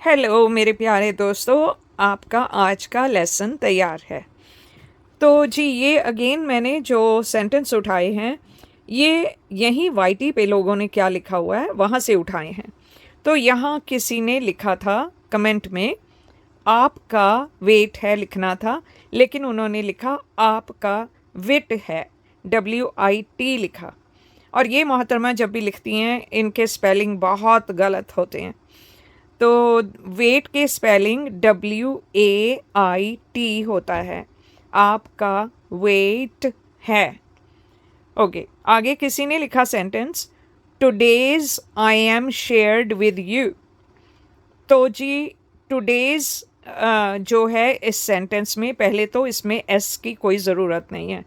Hello मेरे प्यारे दोस्तों, आपका आज का लेसन तैयार है। तो जी ये अगेन मैंने जो सेंटेंस उठाए हैं, ये यहीं वाईटी पे लोगों ने क्या लिखा हुआ है वहाँ से उठाए हैं। तो यहाँ किसी ने लिखा था कमेंट में, आपका वेट है लिखना था, लेकिन उन्होंने लिखा आपका विट है, WIT लिखा। और ये मोहतरमा जब भी लिखती हैं इनके स्पेलिंग बहुत गलत होते हैं। तो वेट के स्पेलिंग WAIT होता है, आपका वेट है। ओके, आगे किसी ने लिखा sentence, today's I am shared with you. तो जी टुडेज जो है इस सेंटेंस में, पहले तो इसमें एस की कोई ज़रूरत नहीं है।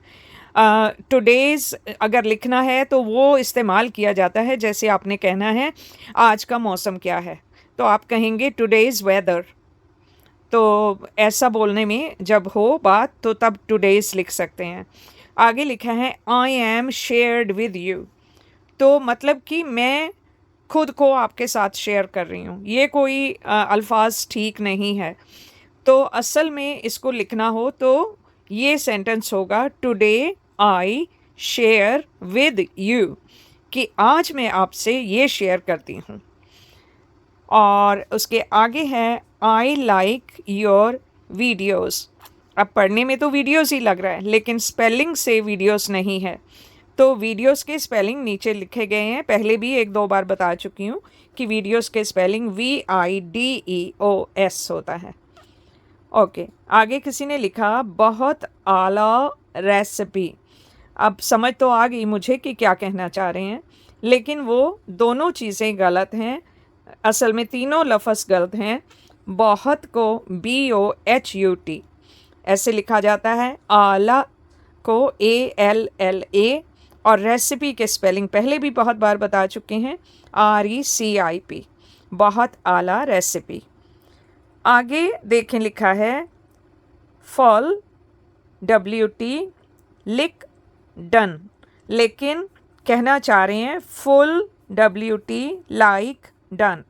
टुडेज अगर लिखना है तो वो इस्तेमाल किया जाता है जैसे आपने कहना है आज का मौसम क्या है, तो आप कहेंगे टुडेज वेदर। तो ऐसा बोलने में जब हो बात तो तब टुडेज लिख सकते हैं। आगे लिखा है I am shared with you, तो मतलब कि मैं खुद को आपके साथ शेयर कर रही हूँ। ये कोई अल्फाज ठीक नहीं है। तो असल में इसको लिखना हो तो ये सेंटेंस होगा today I share with you, कि आज मैं आपसे ये शेयर करती हूँ। और उसके आगे है आई लाइक योर वीडियोस। अब पढ़ने में तो वीडियोस ही लग रहा है, लेकिन स्पेलिंग से वीडियोस नहीं है। तो वीडियोस के स्पेलिंग नीचे लिखे गए हैं, पहले भी एक दो बार बता चुकी हूँ कि वीडियोस के स्पेलिंग VIDEOS होता है। ओके, आगे किसी ने लिखा बहुत आला रेसिपी। अब समझ तो आ गई मुझे कि क्या कहना चाह रहे हैं, लेकिन वो दोनों चीज़ें गलत हैं। असल में तीनों लफ्ज़ गलत हैं। बहुत को BOHUT ऐसे लिखा जाता है, आला को ALLA, और रेसिपी के स्पेलिंग पहले भी बहुत बार बता चुके हैं, RECIP, बहुत आला रेसिपी। आगे देखें लिखा है फॉल WT, लिक डन, लेकिन कहना चाह रहे हैं फुल WT लाइक डन।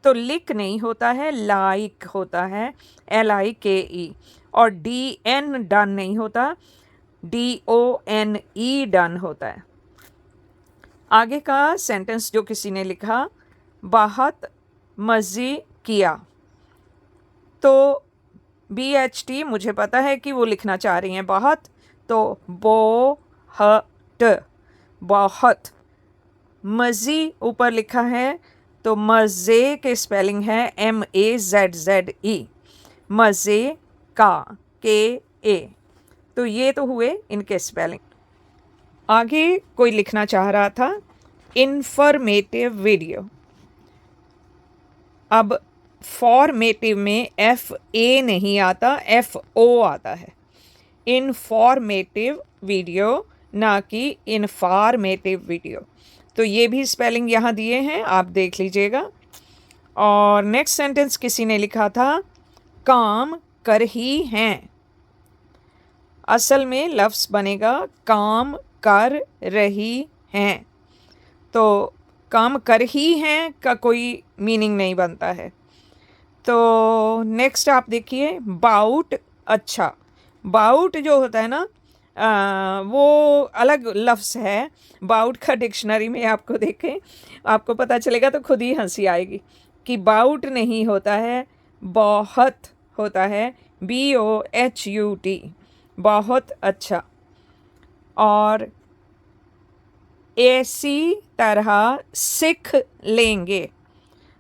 तो लिक नहीं होता है, लाइक होता है, LIKE। और DN डन नहीं होता, DONE डन होता है। आगे का सेंटेंस जो किसी ने लिखा, बहुत मज़े किया। तो BHT मुझे पता है कि वो लिखना चाह रही हैं बहुत, तो BOHT, बहुत। मज़े ऊपर लिखा है, तो मज़े के स्पेलिंग है MAZZE, मज़े का, KA। तो ये तो हुए इनके स्पेलिंग। आगे कोई लिखना चाह रहा था इंफॉर्मेटिव वीडियो। अब फॉर्मेटिव में FA नहीं आता, FO आता है। इंफॉर्मेटिव वीडियो, ना कि इन्फॉर्मेटिव वीडियो। तो ये भी स्पेलिंग यहाँ दिए हैं, आप देख लीजिएगा। और नेक्स्ट सेंटेंस किसी ने लिखा था काम कर ही हैं। असल में लफ्ज़ बनेगा काम कर रही हैं। तो काम कर ही हैं का कोई मीनिंग नहीं बनता है। तो नेक्स्ट आप देखिए बाउट। अच्छा, बाउट जो होता है ना, वो अलग लफ्ज़ है। बाउट का डिक्शनरी में आपको देखें, आपको पता चलेगा तो खुद ही हंसी आएगी कि बाउट नहीं होता है, बहुत होता है, BOHUT, बहुत अच्छा। और ऐसी तरह सीख लेंगे।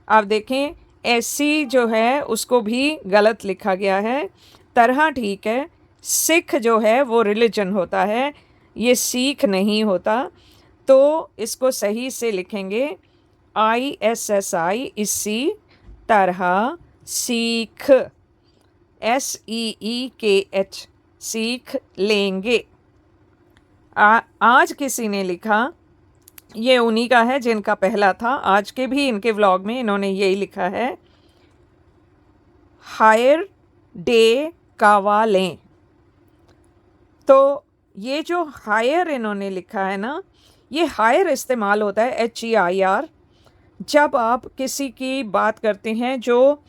आप देखें ऐसी जो है उसको भी गलत लिखा गया है, तरह ठीक है, सिख जो है वो रिलीजन होता है, ये सीख नहीं होता। तो इसको सही से लिखेंगे ISSI, इसी तरह सीख, SEEKH, सीख लेंगे। आज किसी ने लिखा, ये उन्हीं का है जिनका पहला था, आज के भी इनके व्लॉग में इन्होंने यही लिखा है, हायर डे कावा लें। तो ये जो हायर इन्होंने लिखा है ना, ये हायर इस्तेमाल होता है HEIR, जब आप किसी की बात करते हैं जो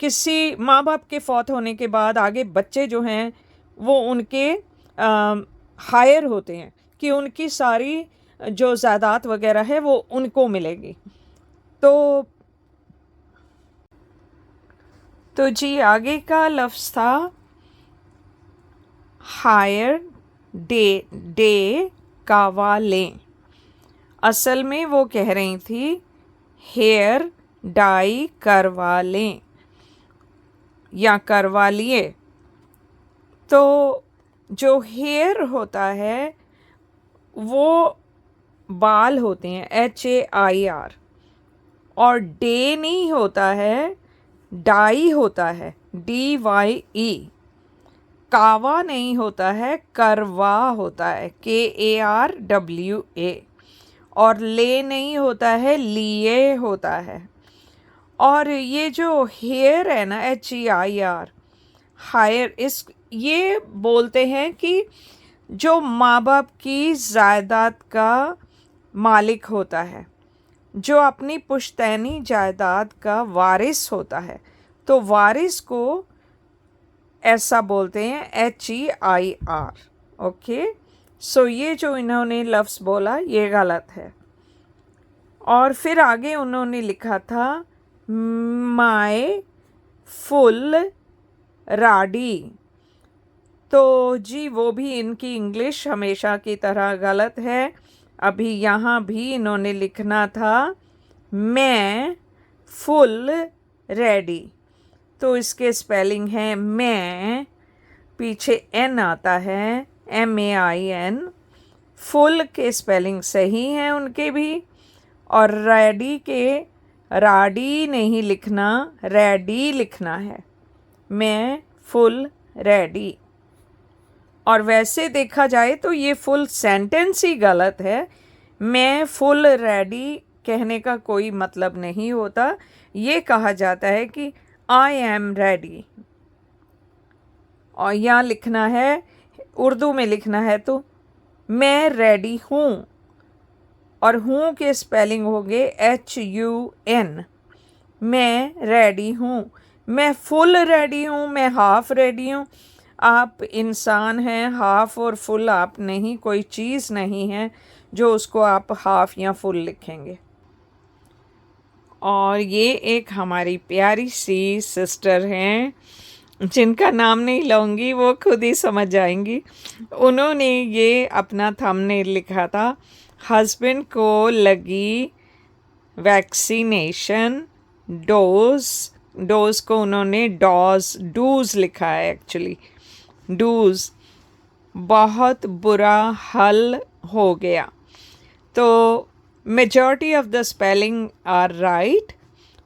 किसी माँ बाप के फौत होने के बाद आगे बच्चे जो हैं वो उनके हायर होते हैं कि उनकी सारी जो ज़ायदाद वगैरह है वो उनको मिलेगी। तो जी आगे का लफ्ज़ था हायर डे कावा लें। असल में वो कह रही थी हेयर डाई करवा लें या करवा लिए। तो जो हेयर होता है वो बाल होते हैं HAIR, और डे नहीं होता है, डाई होता है DYE। कावा नहीं होता है, करवा होता है KARWA। और ले नहीं होता है, लिए होता है। और ये जो हेयर है ना HEIR, हायर, इस ये बोलते हैं कि जो माँ बाप की जायदाद का मालिक होता है, जो अपनी पुश्तैनी जायदाद का वारिस होता है, तो वारिस को ऐसा बोलते हैं HEIR। ओके, सो ये जो इन्होंने लफ्ज़ बोला ये गलत है। और फिर आगे उन्होंने लिखा था माय फुल राडी। तो जी वो भी इनकी इंग्लिश हमेशा की तरह गलत है। अभी यहाँ भी इन्होंने लिखना था मैं फुल रेडी। तो इसके स्पेलिंग है मैं, पीछे एन आता है MAIN। फुल के स्पेलिंग सही हैं उनके भी, और रेडी के राडी नहीं लिखना, रेडी लिखना है, मैं फुल रेडी। और वैसे देखा जाए तो ये फुल सेंटेंस ही गलत है। मैं फुल रेडी कहने का कोई मतलब नहीं होता। ये कहा जाता है कि आई एम रेडी। और यहाँ लिखना है, उर्दू में लिखना है तो मैं रेडी हूँ, और हूँ के स्पेलिंग होंगे HUN। मैं रेडी हूँ, मैं फुल रेडी हूँ, मैं हाफ रेडी हूँ। आप इंसान हैं, हाफ और फुल आप नहीं, कोई चीज़ नहीं है जो उसको आप हाफ या फुल लिखेंगे। और ये एक हमारी प्यारी सी सिस्टर हैं जिनका नाम नहीं लूँगी, वो खुद ही समझ जाएंगी। उन्होंने ये अपना थंबनेल लिखा था, हस्बैंड को लगी वैक्सीनेशन डोज को उन्होंने डूज लिखा है एक्चुअली, डूज। बहुत बुरा हल हो गया। तो majority of the spelling are right.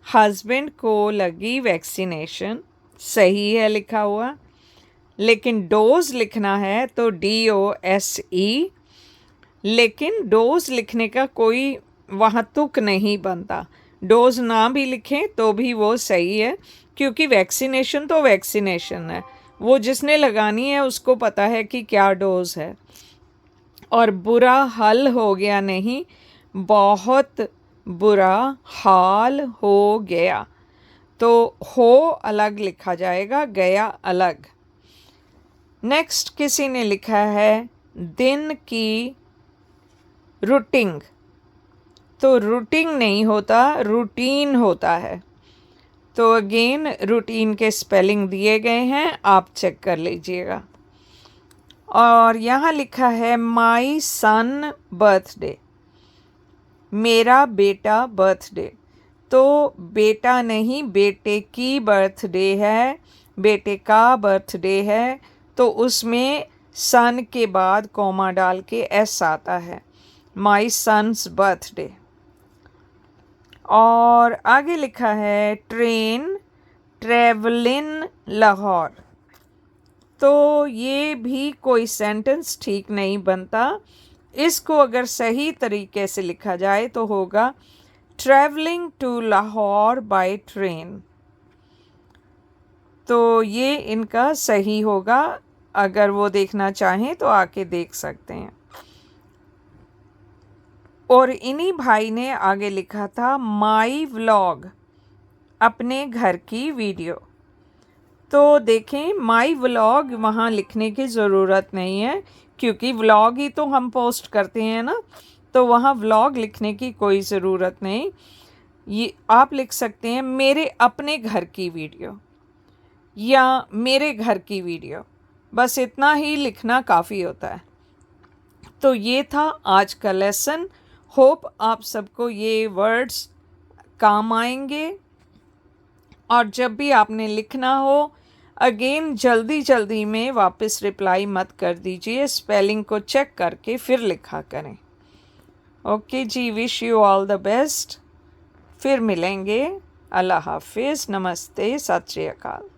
Husband को लगी वैक्सीनेशन सही है लिखा हुआ, लेकिन डोज लिखना है तो DOSE। लेकिन डोज लिखने का कोई वहाँ तुक नहीं बनता। डोज ना भी लिखें तो भी वो सही है, क्योंकि वैक्सीनेशन तो वैक्सीनेशन है, वो जिसने लगानी है उसको पता है कि क्या डोज है। और बुरा हल हो गया नहीं, बहुत बुरा हाल हो गया। तो हो अलग लिखा जाएगा, गया अलग। नेक्स्ट किसी ने लिखा है दिन की रूटिंग। तो रूटिंग नहीं होता, रूटीन होता है। तो अगेन रूटीन के स्पेलिंग दिए गए हैं, आप चेक कर लीजिएगा। और यहाँ लिखा है माई सन बर्थडे, मेरा बेटा बर्थडे। तो बेटा नहीं, बेटे की बर्थडे है, बेटे का बर्थडे है, तो उसमें सन के बाद कॉमा डाल के S आता है, माई सन्स बर्थडे। और आगे लिखा है ट्रेन ट्रेवलिन लाहौर। तो ये भी कोई सेंटेंस ठीक नहीं बनता। इसको अगर सही तरीके से लिखा जाए तो होगा travelling to Lahore by train. तो ये इनका सही होगा, अगर वो देखना चाहें तो आके देख सकते हैं। और इन्हीं भाई ने आगे लिखा था माई व्लॉग, अपने घर की वीडियो। तो देखें, माई व्लॉग वहाँ लिखने की ज़रूरत नहीं है, क्योंकि व्लॉग ही तो हम पोस्ट करते हैं ना, तो वहाँ व्लॉग लिखने की कोई ज़रूरत नहीं। ये आप लिख सकते हैं मेरे अपने घर की वीडियो या मेरे घर की वीडियो, बस इतना ही लिखना काफ़ी होता है। तो ये था आज का लेसन। होप आप सबको ये वर्ड्स काम आएंगे, और जब भी आपने लिखना हो अगेन जल्दी जल्दी में वापस रिप्लाई मत कर दीजिए, स्पेलिंग को चेक करके फिर लिखा करें। ओके जी, wish you all the best. फिर मिलेंगे। अल्लाह हाफिज़, नमस्ते, सत श्री अकाल।